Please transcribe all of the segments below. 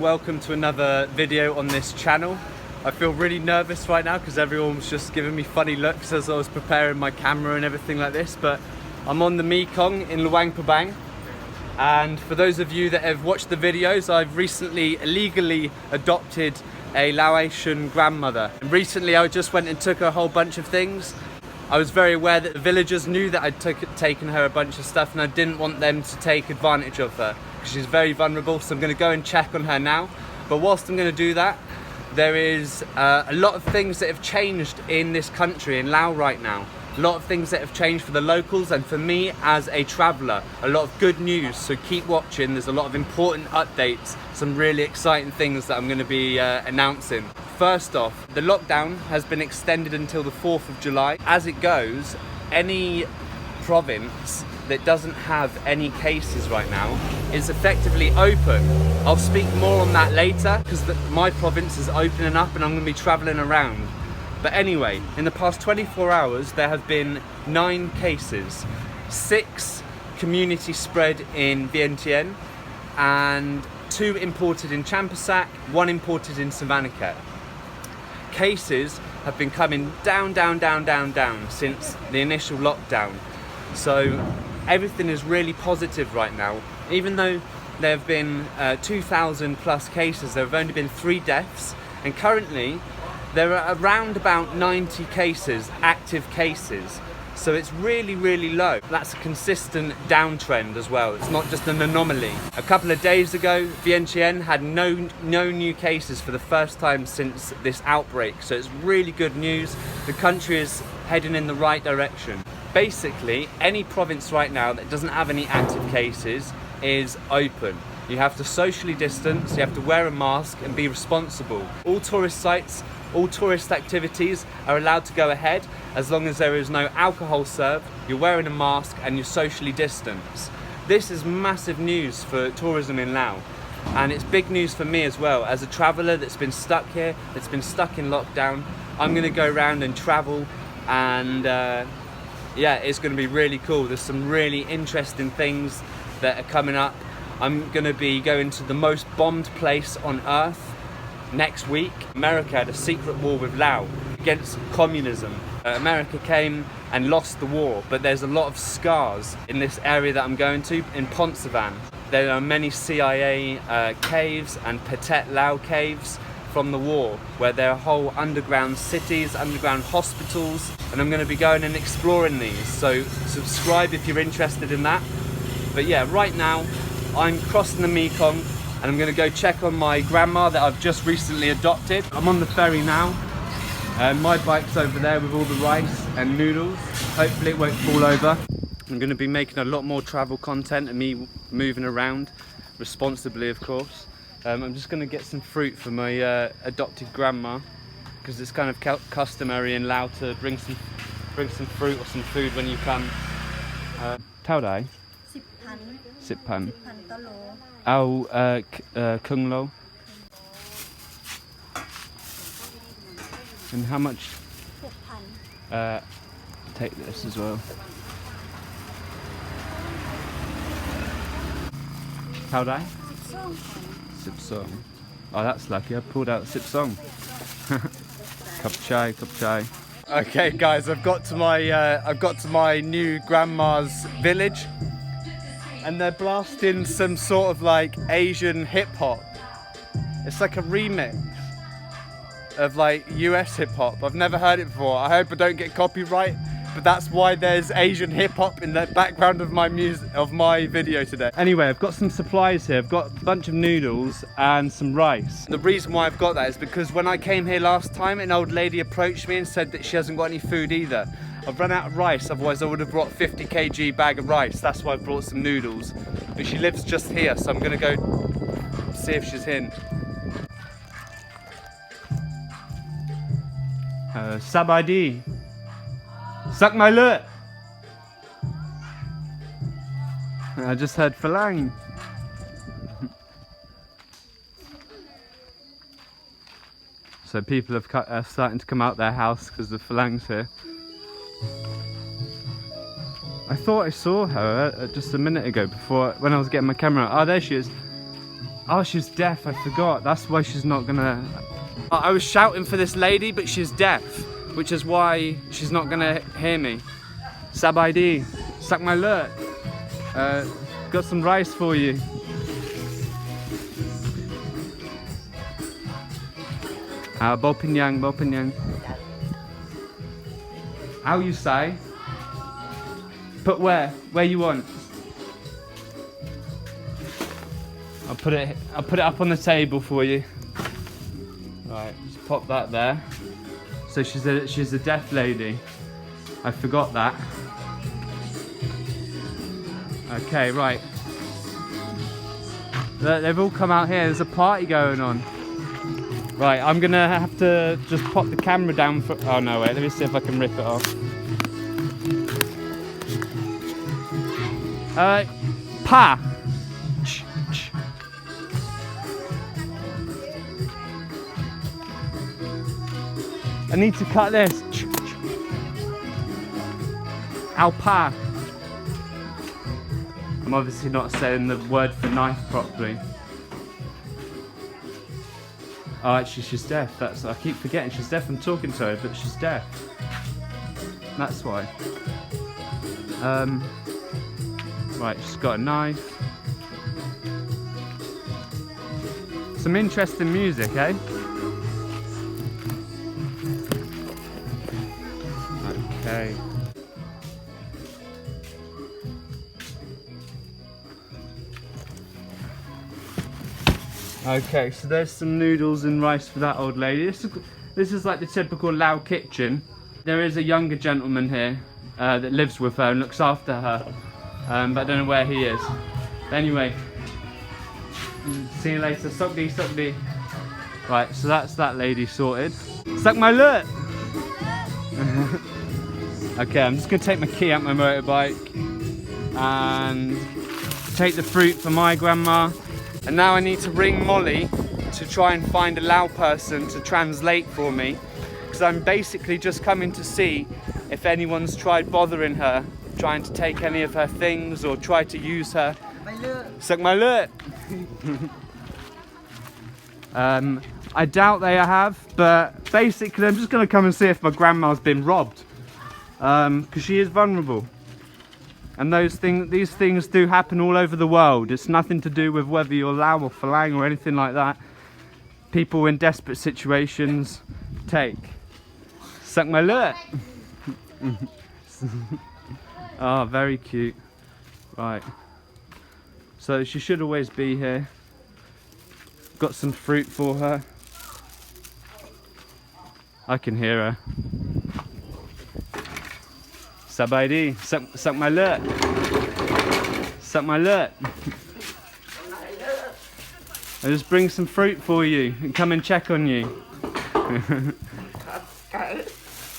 Welcome to another video on this channel. I feel really nervous right now because everyone was just giving me funny looks as I was preparing my camera and everything like this, but I'm on the Mekong in Luang Prabang. And for those of you that have watched the videos, I've recently illegally adopted a Laotian grandmother. And recently I just went and took her a whole bunch of things. I was very aware that the villagers knew that I'd taken her a bunch of stuff, and I didn't want them to take advantage of her because she's very vulnerable, so I'm going to go and check on her now. But whilst I'm going to do that, there is a lot of things that have changed in this country, in Laos right now. A lot of things that have changed for the locals and for me as a traveller. A lot of good news, so keep watching. There's a lot of important updates, some really exciting things that I'm going to be announcing. First off, the lockdown has been extended until the 4th of July. As it goes, any province that doesn't have any cases right now is effectively open. I'll speak more on that later because my province is opening up and I'm going to be travelling around. But anyway, in the past 24 hours there have been 9 cases, 6 community spread in Vientiane and 2 imported in Champasak, 1 imported in Savannakhet. Cases have been coming down since the initial lockdown. So everything is really positive right now. Even though there have been 2,000 plus cases, there have only been 3 deaths, and currently there are around about 90 cases, active cases. So it's really low. That's a consistent downtrend as well. It's not just an anomaly. A couple of days ago, Vientiane had no new cases for the first time since this outbreak. So it's really good news. The country is heading in the right direction. Basically, any province right now that doesn't have any active cases is open. You have to socially distance, you have to wear a mask and be responsible. All tourist sites, all tourist activities are allowed to go ahead as long as there is no alcohol served, you're wearing a mask and you're socially distanced. This is massive news for tourism in Laos, and it's big news for me as well. As a traveller that's been stuck here, that's been stuck in lockdown, I'm going to go around and travel, and yeah, it's going to be really cool. There's some really interesting things that are coming up. I'm going to be going to the most bombed place on earth next week. America had a secret war with Laos against communism. America came and lost the war, but there's a lot of scars in this area that I'm going to, in Ponsavan. There are many CIA caves and Patet Lao caves from the war, where there are whole underground cities, underground hospitals, and I'm going to be going and exploring these. So subscribe if you're interested in that. But yeah, right now I'm crossing the Mekong and I'm going to go check on my grandma that I've just recently adopted. I'm on the ferry now. My bike's over there with all the rice and noodles. Hopefully it won't fall over. I'm going to be making a lot more travel content and me moving around responsibly, of course. I'm just going to get some fruit for my adopted grandma, because it's kind of customary in Laos to bring some fruit or some food when you come. Tao dai? 10 พัน ต่อโล เอาครึ่งโล And how much? 6,000. Take this as well. How dai? 12,000. Oh, that's lucky. I pulled out 12. Cup chai. Okay, guys, I've got to my new grandma's village, and they're blasting some sort of like Asian hip hop. It's like a remix of like US hip hop. I've never heard it before. I hope I don't get copyright, but that's why there's Asian hip hop in the background of my video today. Anyway, I've got some supplies here. I've got a bunch of noodles and some rice. The reason why I've got that is because when I came here last time, an old lady approached me and said that she hasn't got any food either. I've run out of rice, otherwise I would have brought 50 kg bag of rice. That's why I brought some noodles. But she lives just here, so I'm gonna go see if she's in. Sabadi. Suck my lut. I just heard Falang. So people have starting to come out their house because the Falang's here. I thought I saw her just a minute ago when I was getting my camera out. Oh, there she is. Oh, she's deaf, I forgot. That's why she's not gonna... I was shouting for this lady, but she's deaf, which is why she's not gonna hear me. Sabaidi, suck my lut. Got some rice for you. Bo pinyang, bo pinyang. How you say? Put where? Where you want? I'll put it up on the table for you. Right, just pop that there. So she's a deaf lady. I forgot that. Okay, right. They've all come out here. There's a party going on. Right, I'm gonna have to just pop the camera down for... Oh no, wait, let me see if I can rip it off. Pa! I need to cut this. Alpa. I'm obviously not saying the word for knife properly. Oh, actually, she's deaf. I keep forgetting she's deaf. I'm talking to her, but she's deaf. That's why. Right, she's got a knife. Some interesting music, eh? Okay. Okay, so there's some noodles and rice for that old lady. This is like the typical Lao kitchen. There is a younger gentleman here that lives with her and looks after her, but I don't know where he is. But anyway, see you later. Sokdi, sokdi. Right, so that's that lady sorted. Suck my lut! Okay, I'm just gonna take my key out my motorbike and take the fruit for my grandma. And now I need to ring Molly to try and find a Lao person to translate for me, because I'm basically just coming to see if anyone's tried bothering her, trying to take any of her things or try to use her. Suck my lut! I doubt they have, but basically I'm just going to come and see if my grandma's been robbed, because she is vulnerable. And these things do happen all over the world. It's nothing to do with whether you're Lao or Falang or anything like that. People in desperate situations take. Suck my lut! Oh, very cute. Right. So she should always be here. Got some fruit for her. I can hear her. Sabaidi, suck my lut. Suck my lut. I'll just bring some fruit for you and come and check on you.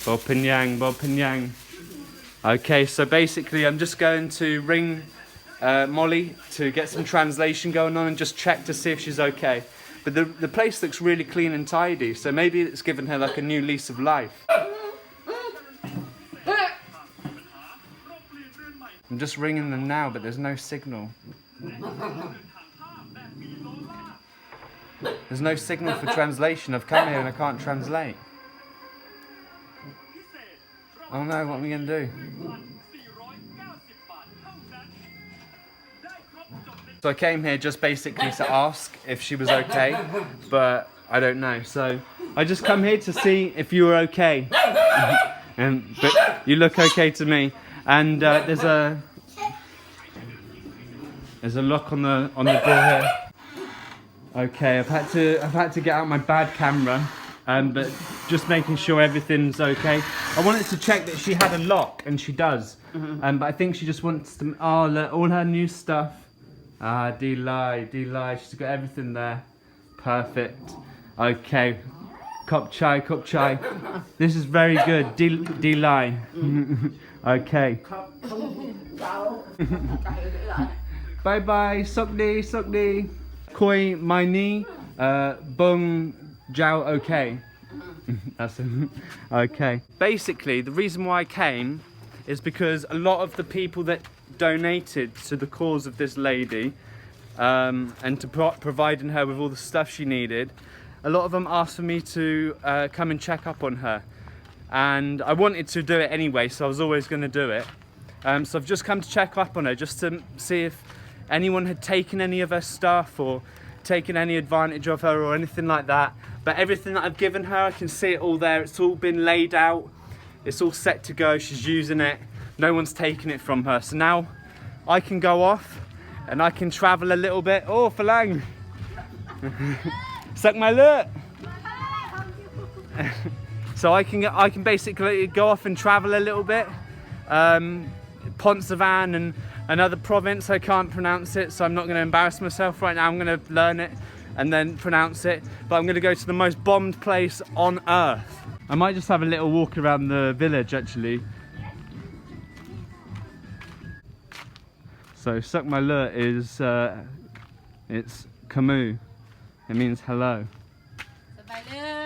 Bo pinyang, bo pinyang. Okay, so basically I'm just going to ring Molly to get some translation going on and just check to see if she's okay. But the place looks really clean and tidy, so maybe it's given her like a new lease of life. I'm just ringing them now, but there's no signal. There's no signal for translation. I've come here and I can't translate. Oh no, what are we going to do? So I came here just basically to ask if she was okay, but I don't know. So I just come here to see if you were okay. But you look okay to me. And there's a lock on the door here. Okay, I've had to get out my bad camera, but just making sure everything's okay. I wanted to check that she had a lock, and she does. But I think she just wants to. Oh, look, all her new stuff. Ah, D-Lai. She's got everything there. Perfect. Okay. Kop chai. This is very good. D-Lai. Okay. Bye. Sokdi. Koi mai ni. Bung jiao okay. That's okay. Basically, the reason why I came is because a lot of the people that donated to the cause of this lady and to providing her with all the stuff she needed, a lot of them asked for me to come and check up on her. And I wanted to do it anyway, so I was always going to do it. So I've just come to check up on her, just to see if anyone had taken any of her stuff or taken any advantage of her or anything like that. But everything that I've given her, I can see it all there. It's all been laid out. It's all set to go. She's using it. No one's taken it from her. So now I can go off and I can travel a little bit. Oh, Phalang! Suck my lut! So I can basically go off and travel a little bit. Ponsavan and another province, I can't pronounce it, so I'm not going to embarrass myself right now. I'm going to learn it and then pronounce it. But I'm going to go to the most bombed place on earth. I might just have a little walk around the village actually. So suck my lut is it's Khmer. It means hello.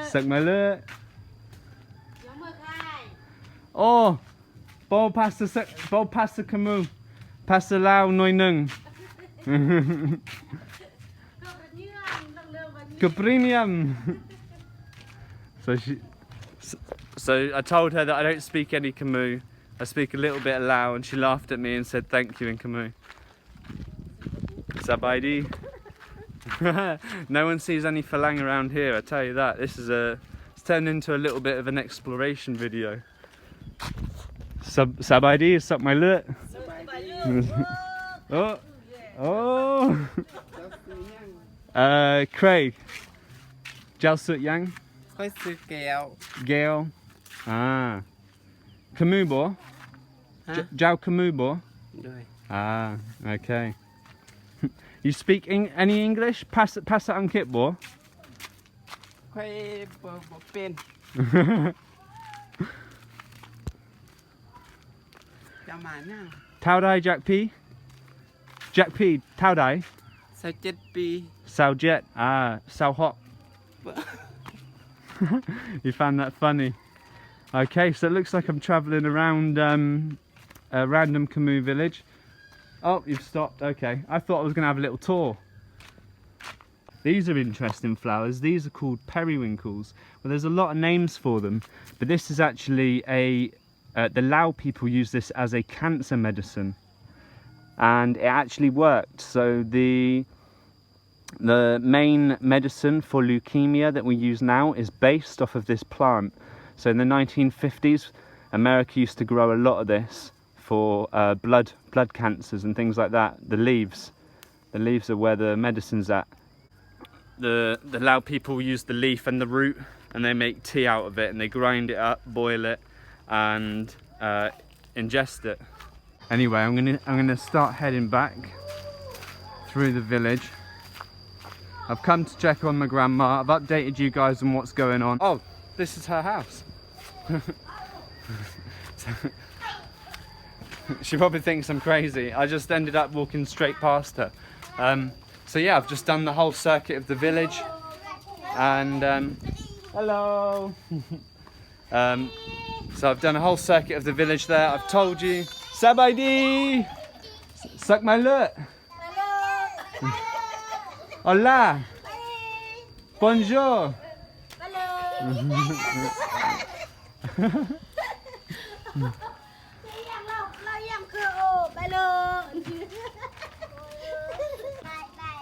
Suck my lut. Oh, ball pasta Khmer, pasta Lao noi nung. Caprinium. So I told her that I don't speak any Khmer. I speak a little bit of Lao, and she laughed at me and said thank you in Khmer. Sabaidi. No one sees any Phalang around here, I tell you that. It's turned into a little bit of an exploration video. Sabaidi, suck my lut. Oh, oh. Craig. Jao Sut Yang. Gail. Ah. Khmer bo. Jao Khmer bo. Ah, okay. You speak any English? Pass it Ankit bo. Tao Dai Jack P. Jack P. Tao Dai. Sao chết pi. Sao Jet. Ah, Sao Hot. You found that funny. Okay, so it looks like I'm travelling around a random Khmer village. Oh, you've stopped. Okay, I thought I was going to have a little tour. These are interesting flowers. These are called periwinkles. Well, there's a lot of names for them, but this is actually the Lao people use this as a cancer medicine, and it actually worked. So the main medicine for leukemia that we use now is based off of this plant. So in the 1950s, America used to grow a lot of this for blood cancers and things like that. The leaves are where the medicine's at. The Lao people use the leaf and the root, and they make tea out of it, and they grind it up, boil it, and ingest it. Anyway, I'm gonna start heading back through the village. I've come to check on my grandma. I've updated you guys on what's going on. Oh, this is her house. She probably thinks I'm crazy. I just ended up walking straight past her. So yeah, I've just done the whole circuit of the village, and hello. So I've done a whole circuit of the village there. I've told you. Sabaidi! Suck my lut. Hola. Bonjour.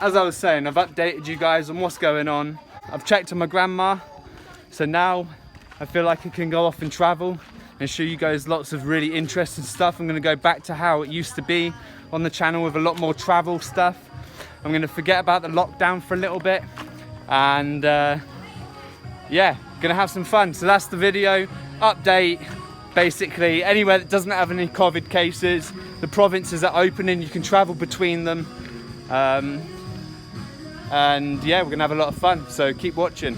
As I was saying, I've updated you guys on what's going on. I've checked on my grandma, so now I feel like I can go off and travel and show you guys lots of really interesting stuff. I'm going to go back to how it used to be on the channel with a lot more travel stuff. I'm going to forget about the lockdown for a little bit, and yeah, going to have some fun. So that's the video update. Basically, anywhere that doesn't have any COVID cases, the provinces are opening, you can travel between them. And yeah, we're gonna have a lot of fun, so keep watching.